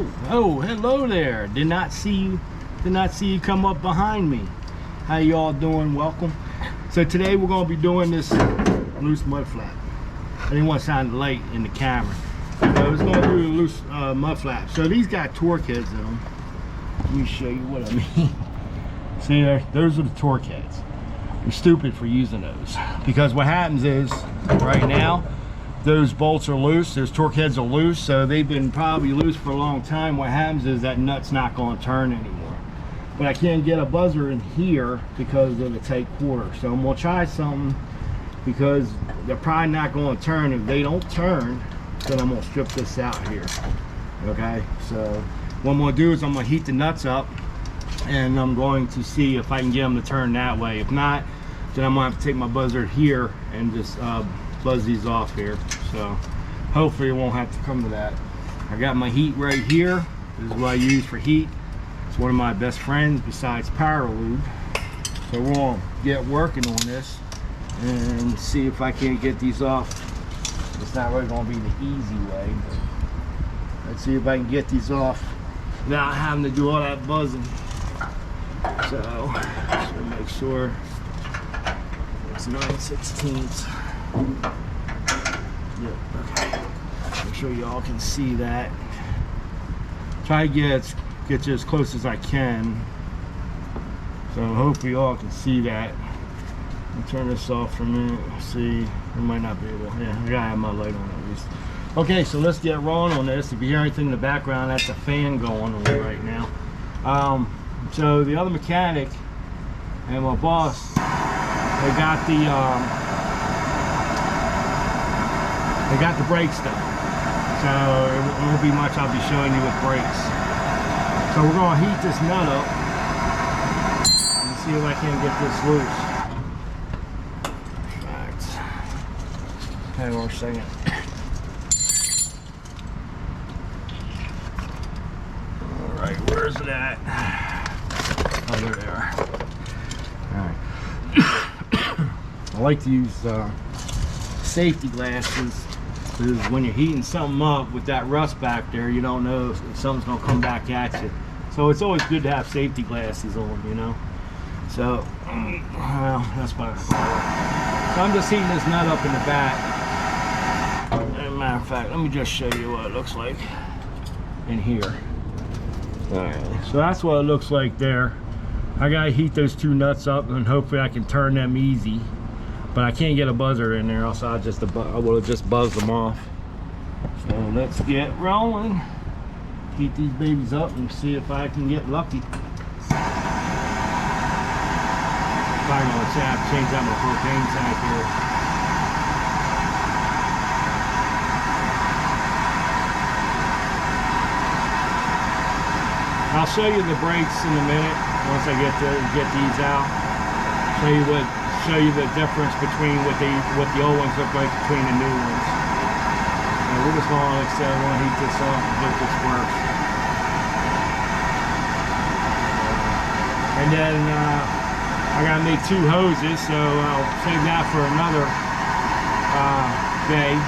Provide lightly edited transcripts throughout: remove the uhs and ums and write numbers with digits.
Oh, hello there. Did not see you come up behind me. How you all doing? Welcome. So today we're going to be doing this loose mud flap. I didn't want to sound light in the camera. So I was going to do a loose mud flap. So these got torque heads in them. Let me show you what I mean. See there? Those are the torque heads. I'm stupid for using those because what happens is right now those bolts are loose, those torque heads are loose, so they've been probably loose for a long time. What happens is that nut's not going to turn anymore. But I can't get a buzzer in here because of the tight quarter. So I'm going to try something because they're probably not going to turn. If they don't turn, then I'm going to strip this out here. Okay, so what I'm going to do is I'm going to heat the nuts up and I'm going to see if I can get them to turn that way. If not, then I'm going to have to take my buzzer here and just buzz these off here. So hopefully it won't have to come to that. I got my heat right here. This is what I use for heat. It's one of my best friends besides Paralube. So we're going to get working on this and see if I can't get these off. It's not really going to be the easy way, but let's see if I can get these off without having to do all that buzzing. So just make sure it's 9/16. Yep, okay. Make sure y'all can see that. Try to get you as close as I can. So hopefully y'all can see that. I'll turn this off for a minute. See, I might not be able. Yeah, I gotta have my light on at least. Okay, so let's get rolling on this. If you hear anything in the background, that's a fan going on right now. So the other mechanic and my boss, they got the brakes done. So it won't be much I'll be showing you with brakes. So we're gonna heat this nut up and see if I can get this loose. Hang on a second. All right, where's it at? Oh, there they are. All right. I like to use safety glasses because when you're heating something up with that rust back there, you don't know if something's gonna come back at you. So it's always good to have safety glasses on, you know. So, well, that's why. So I'm just heating this nut up in the back. As a matter of fact, let me just show you what it looks like in here. Alright, so that's what it looks like there. I gotta heat those two nuts up and hopefully I can turn them easy. But I can't get a buzzer in there, else I would have just buzzed them off. So let's get rolling. Heat these babies up and see if I can get lucky. Probably gonna change out my propane tank here. I'll show you the brakes in a minute once I get these out. Show you the difference between what the old ones look like between the new ones. And we're just going to, like I said, I want to heat this up and get this works. And then I gotta make 2 hoses, so I'll save that for another day.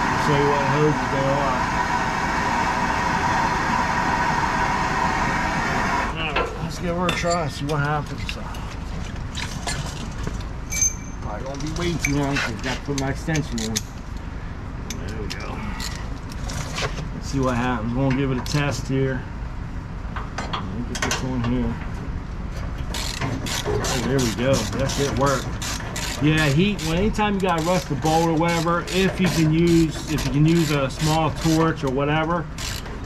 I'll show you what hoses they are. Let's give her a try, see what happens. Probably gonna be way too long because I've got to put my extension in. There we go. Let's see what happens. We're gonna give it a test here. Let me get this on here. Oh, there we go. That's it. Work. Yeah, heat. Well, anytime you gotta rust the bolt or whatever, if you can use a small torch or whatever.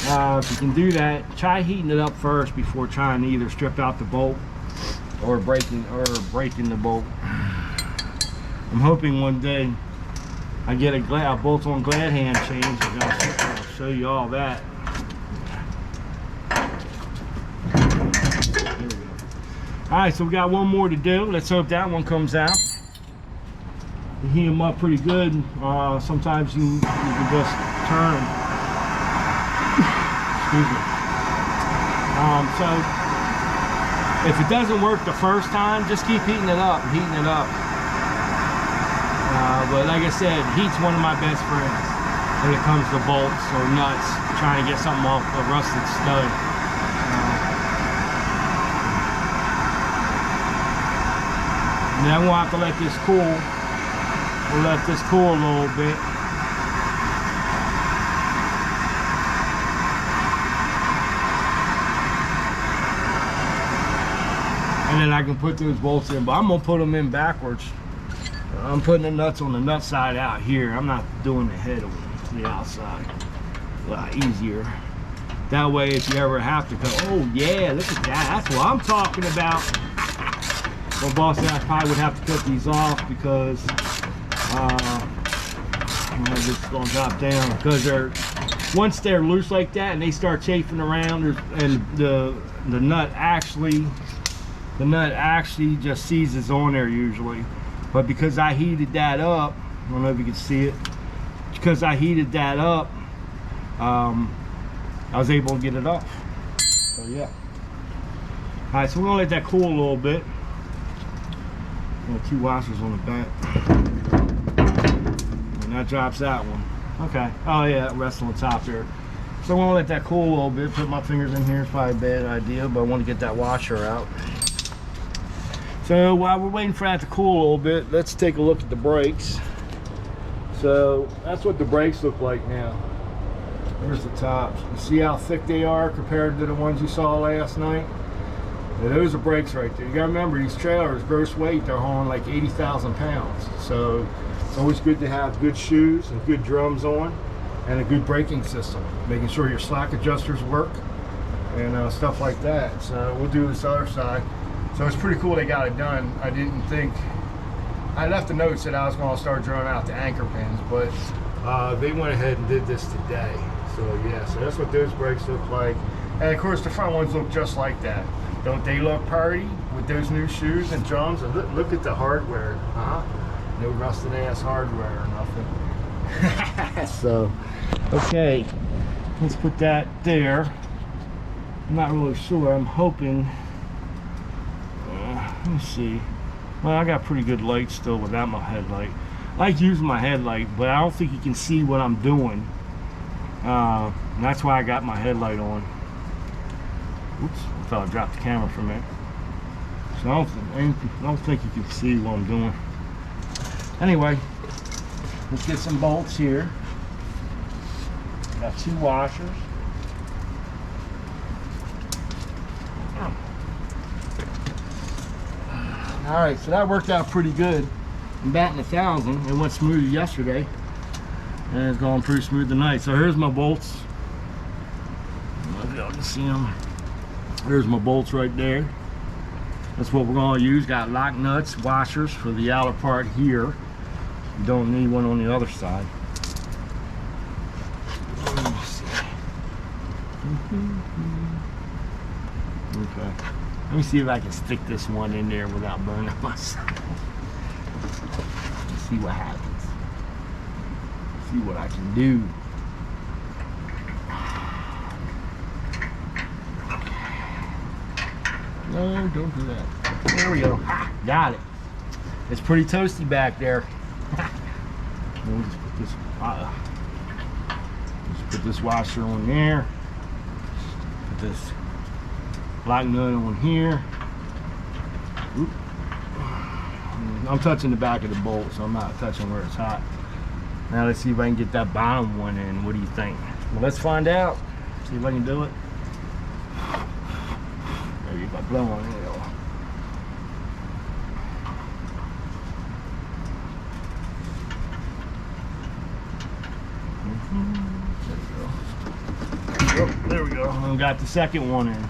If you can do that, try heating it up first before trying to either strip out the bolt or breaking the bolt. I'm hoping one day I get a bolt-on glad hand change, and I'll show you all that. There we go. All right, so we got one more to do. Let's hope that one comes out. You heat them up pretty good. Sometimes you can just turn them. Excuse me. So if it doesn't work the first time, just keep heating it up. But like I said, heat's one of my best friends when it comes to bolts or nuts. trying to get something off the rusted stud. And then we'll have to let this cool. We'll let this cool a little bit. And then I can put those bolts in, but I'm gonna put them in backwards. I'm putting the nuts on the nut side out here. I'm not doing the head on the outside. A lot easier. That way, if you ever have to go, oh yeah, look at that. That's what I'm talking about. Well, boss said I probably would have to cut these off because I'm just gonna drop down because once they're loose like that and they start chafing around, and the nut actually just seizes on there usually. But because I heated that up, I don't know if you can see it. Because I heated that up, I was able to get it off. So yeah. All right, so we're gonna let that cool a little bit. Got 2 washers on the back. And that drops that one. Okay. Oh yeah, it rests on the top there. So I'm gonna let that cool a little bit. Put my fingers in here. It's probably a bad idea, but I want to get that washer out. So while we're waiting for that to cool a little bit, let's take a look at the brakes. So that's what the brakes look like now. There's the tops. You see how thick they are compared to the ones you saw last night? Yeah, those are brakes right there. You gotta remember, these trailers, gross weight, they're hauling like 80,000 pounds. So it's always good to have good shoes and good drums on and a good braking system. Making sure your slack adjusters work and stuff like that. So we'll do this other side. So it's pretty cool they got it done. I didn't think, I left the notes that I was gonna start drawing out the anchor pins, but they went ahead and did this today. So yeah, so that's what those brakes look like. And of course the front ones look just like that. Don't they look pretty with those new shoes and drums? And look at the hardware, no rusted ass hardware or nothing. So, okay, let's put that there. I'm not really sure, I'm hoping, let me see. Well, I got pretty good light still without my headlight. I like using my headlight, but I don't think you can see what I'm doing. And that's why I got my headlight on. Oops, I thought I dropped the camera for a minute. So I don't think you can see what I'm doing. Anyway, let's get some bolts here. Got 2 washers. All right, so that worked out pretty good. I'm batting 1,000. It went smooth yesterday, and it's going pretty smooth tonight. So here's my bolts. I don't know if y'all can see them. There's my bolts right there. That's what we're going to use. Got lock nuts, washers for the outer part here. You don't need one on the other side. Let me see. Okay. Let me see if I can stick this one in there without burning myself. Let's see what happens. See what I can do. No, don't do that. There we go. Ha, got it. It's pretty toasty back there. We'll just put this washer on there. Put this lock nut on here. Oop. I'm touching the back of the bolt, so I'm not touching where it's hot. Now let's see if I can get that bottom one in. What do you think? Well, let's find out. See if I can do it. Maybe if I blow on it, it'll. There we go. Oh, there we go. I got the second one in.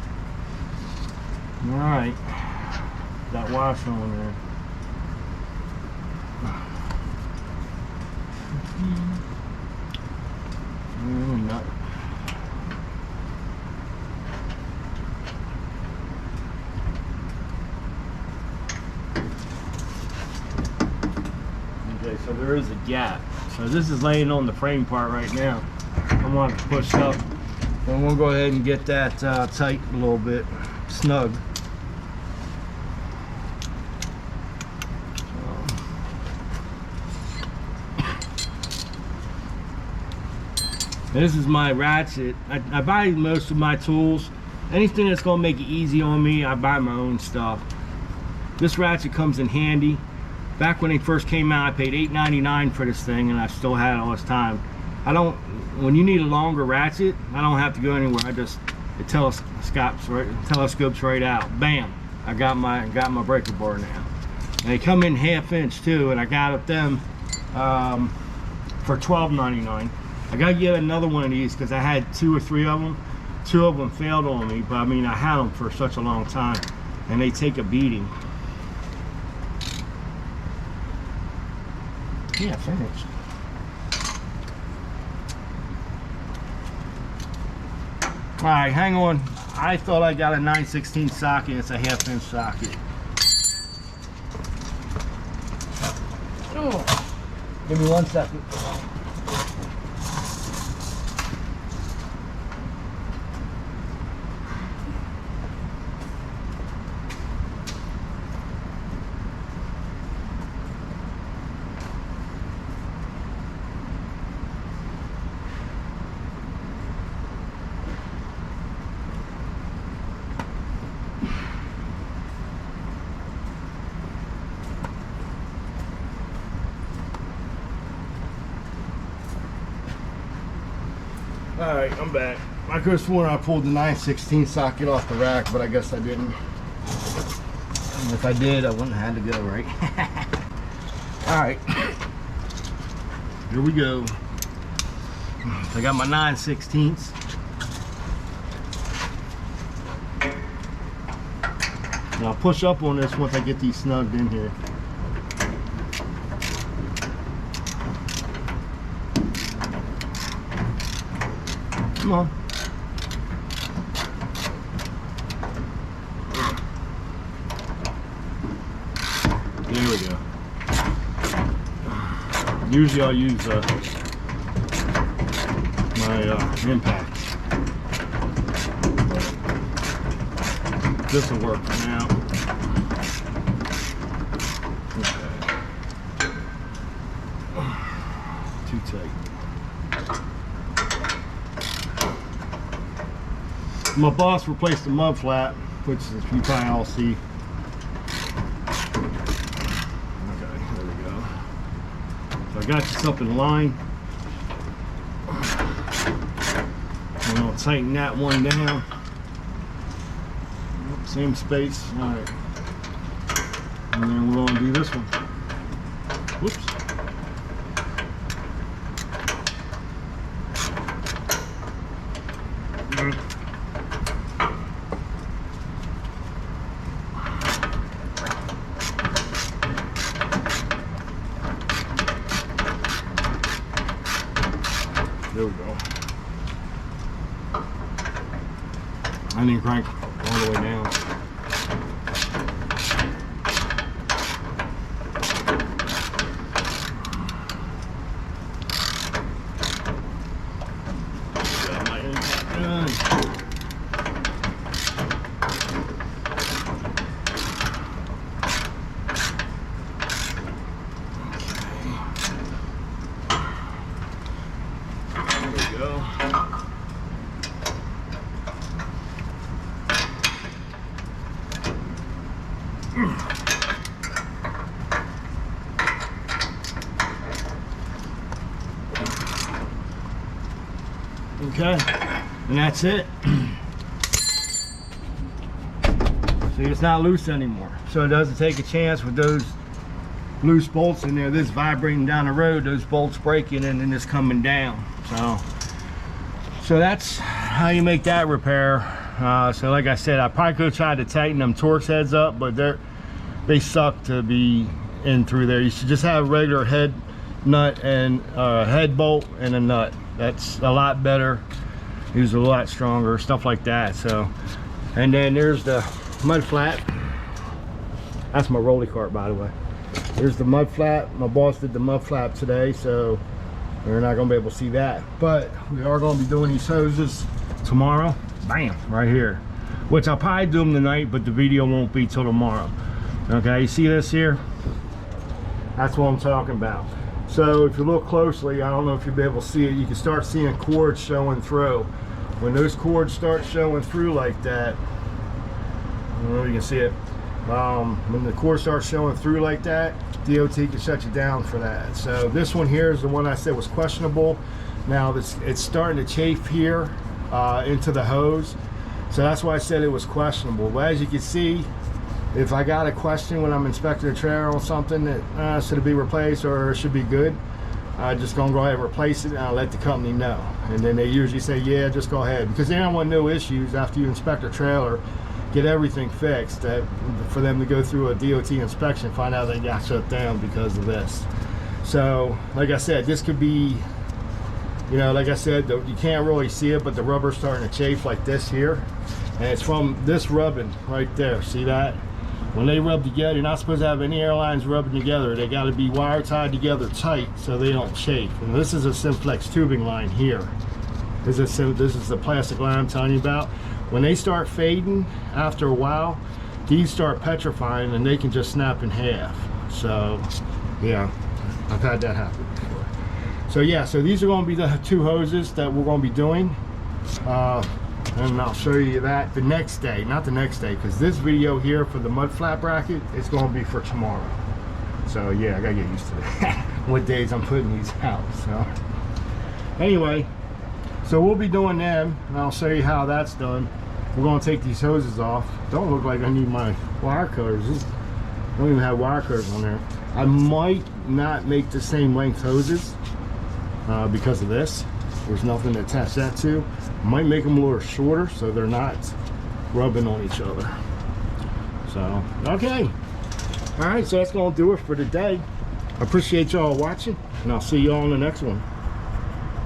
All right, that washer on there. Nut. Okay, so there is a gap. So this is laying on the frame part right now. I want to push up, and we'll go ahead and get that tight a little bit, snug. This is my ratchet. I buy most of my tools. Anything that's gonna make it easy on me, I buy my own stuff. This ratchet comes in handy. Back when they first came out, I paid $8.99 for this thing, and I still had it all this time. When you need a longer ratchet, I don't have to go anywhere. It telescopes right out. Bam! I got my breaker bar now. And they come in 1/2 inch too, and I got them for $12.99. I gotta get another one of these because I had 2 or 3 of them. 2 of them failed on me, but I mean, I had them for such a long time, and they take a beating. Yeah, finished. All right, hang on. I thought I got a 9/16 socket. It's a 1/2 inch socket. Oh. Give me 1 second. All right, I'm back. I could have sworn I pulled the 9/16 socket off the rack, but I guess I didn't. And if I did, I wouldn't have had to go, right? All right, here we go. I got my 9/16. And I'll push up on this once I get these snugged in here. Come on. There we go. Usually I'll use my impact. This will work for now. Okay. Too tight. My boss replaced the mud flap, which you probably all see. Okay, there we go. So I got this up in line. And I'll tighten that one down. Same space. All right. And then we're going to do this one. Whoops. There we go. I need to crank all the way down. Got my impact done. Okay, and that's it. See, it's not loose anymore, so it doesn't take a chance with those loose bolts in there. This vibrating down the road, those bolts breaking and then it's coming down. So that's how you make that repair. So like I said, I probably could have tried to tighten them Torx heads up, but they suck to be in through there. You should just have a regular head nut and head bolt and a nut. That's a lot better. It's a lot stronger, stuff like that. So, and then there's the mud flap. That's my rolly cart, by the way. There's the mud flap. My boss did the mud flap today, so we're not gonna be able to see that. But we are gonna be doing these hoses tomorrow. Bam, right here. Which I'll probably do them tonight, but the video won't be till tomorrow. Okay, you see this here? That's what I'm talking about. So if you look closely, I don't know if you'll be able to see it, you can start seeing cords showing through. When those cords start showing through like that, I don't know if you can see it. When the cord starts showing through like that, DOT can shut you down for that. So this one here is the one I said was questionable. Now it's starting to chafe here into the hose. So that's why I said it was questionable. But as you can see, if I got a question when I'm inspecting a trailer on something that should it be replaced or it should be good, I'm just gonna go ahead and replace it, and I'll let the company know. And then they usually say, yeah, just go ahead, because they don't want no issues after you inspect a trailer, get everything fixed, for them to go through a DOT inspection, find out they got shut down because of this. So like I said, this could be, you know, like I said, you can't really see it, but the rubber's starting to chafe like this here, and it's from this rubbing right there. See that? When they rub together, you're not supposed to have any airlines rubbing together. They got to be wire tied together tight so they don't chafe. And this is a Simplex tubing line here. This is the plastic line I'm telling you about. When they start fading after a while, these start petrifying and they can just snap in half. So yeah, I've had that happen before. So yeah, so these are going to be the two hoses that we're going to be doing. And I'll show you that the next day, not the next day, because this video here for the mud flat bracket is going to be for tomorrow. So yeah, I gotta get used to that. What days I'm putting these out. So anyway, so we'll be doing them, and I'll show you how that's done. We're going to take these hoses off. Don't look like I need my wire cutters. I don't even have wire cutters on there. I might not make the same length hoses because of this. There's nothing to attach that to. Might make them a little shorter so they're not rubbing on each other. So okay, all right, so that's gonna do it for today. I appreciate y'all watching, and I'll see y'all on the next one.